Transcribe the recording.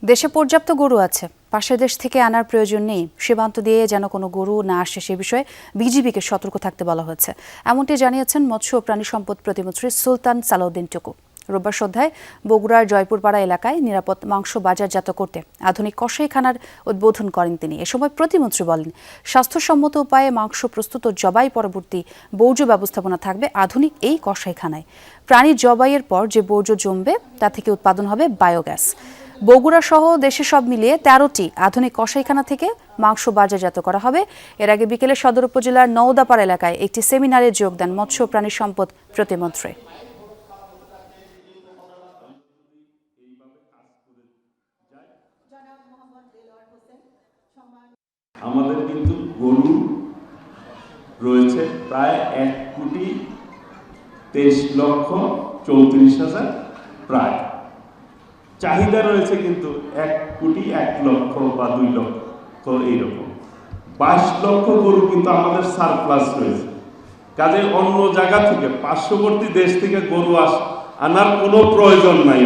দেশে পর্যাপ্ত গরু আছে, পাশের দেশ থেকে আনার প্রয়োজন নেই। সীমান্ত দিয়ে যেন কোনো গরু না আসে সে বিষয়ে বিজিবিকে সতর্ক থাকতে বলা হয়েছে। এমনটি জানিয়েছেন মৎস্য ও প্রাণী সম্পদ প্রতিমন্ত্রী সুলতান সালাউদ্দিন টুকু। রোববার সন্ধ্যায় বগুড়ার জয়পুরপাড়া এলাকায় নিরাপদ মাংস বাজারজাত করতে আধুনিক কসাইখানার উদ্বোধন করেন তিনি। এ সময় প্রতিমন্ত্রী বলেন, স্বাস্থ্যসম্মত উপায়ে মাংস প্রস্তুত ও জবাই পরবর্তী বর্জ্য ব্যবস্থাপনা থাকবে আধুনিক এই কসাইখানায়। প্রাণী জবাইয়ের পর যে বর্জ্য জমবে তা থেকে উৎপাদন হবে বায়োগ্যাস। বগুড়া সহ দেশে সব মিলিয়ে 13টি আধুনিক কসাইখানা থেকে মাংস বাজারজাত করা হবে। এর আগে বিকেলে সদর উপজেলার নওদাপাড়া এলাকায় একটি সেমিনারে যোগ দেন মৎস্য ও প্রাণী সম্পদ প্রতিমন্ত্রী। আমাদের কিন্তু গরু রয়েছে প্রায় 1,23,34,000 প্রায়। চাহিদা রয়েছে কিন্তু 1,01,00,000 বা 2 লক্ষ এইরকম। 22 লক্ষ গরু কিন্তু আমাদের সারপ্লাস রয়েছে। কাজে অন্য জায়গা থেকে পার্শ্ববর্তী দেশ থেকে গরু আনার কোনো প্রয়োজন নাই।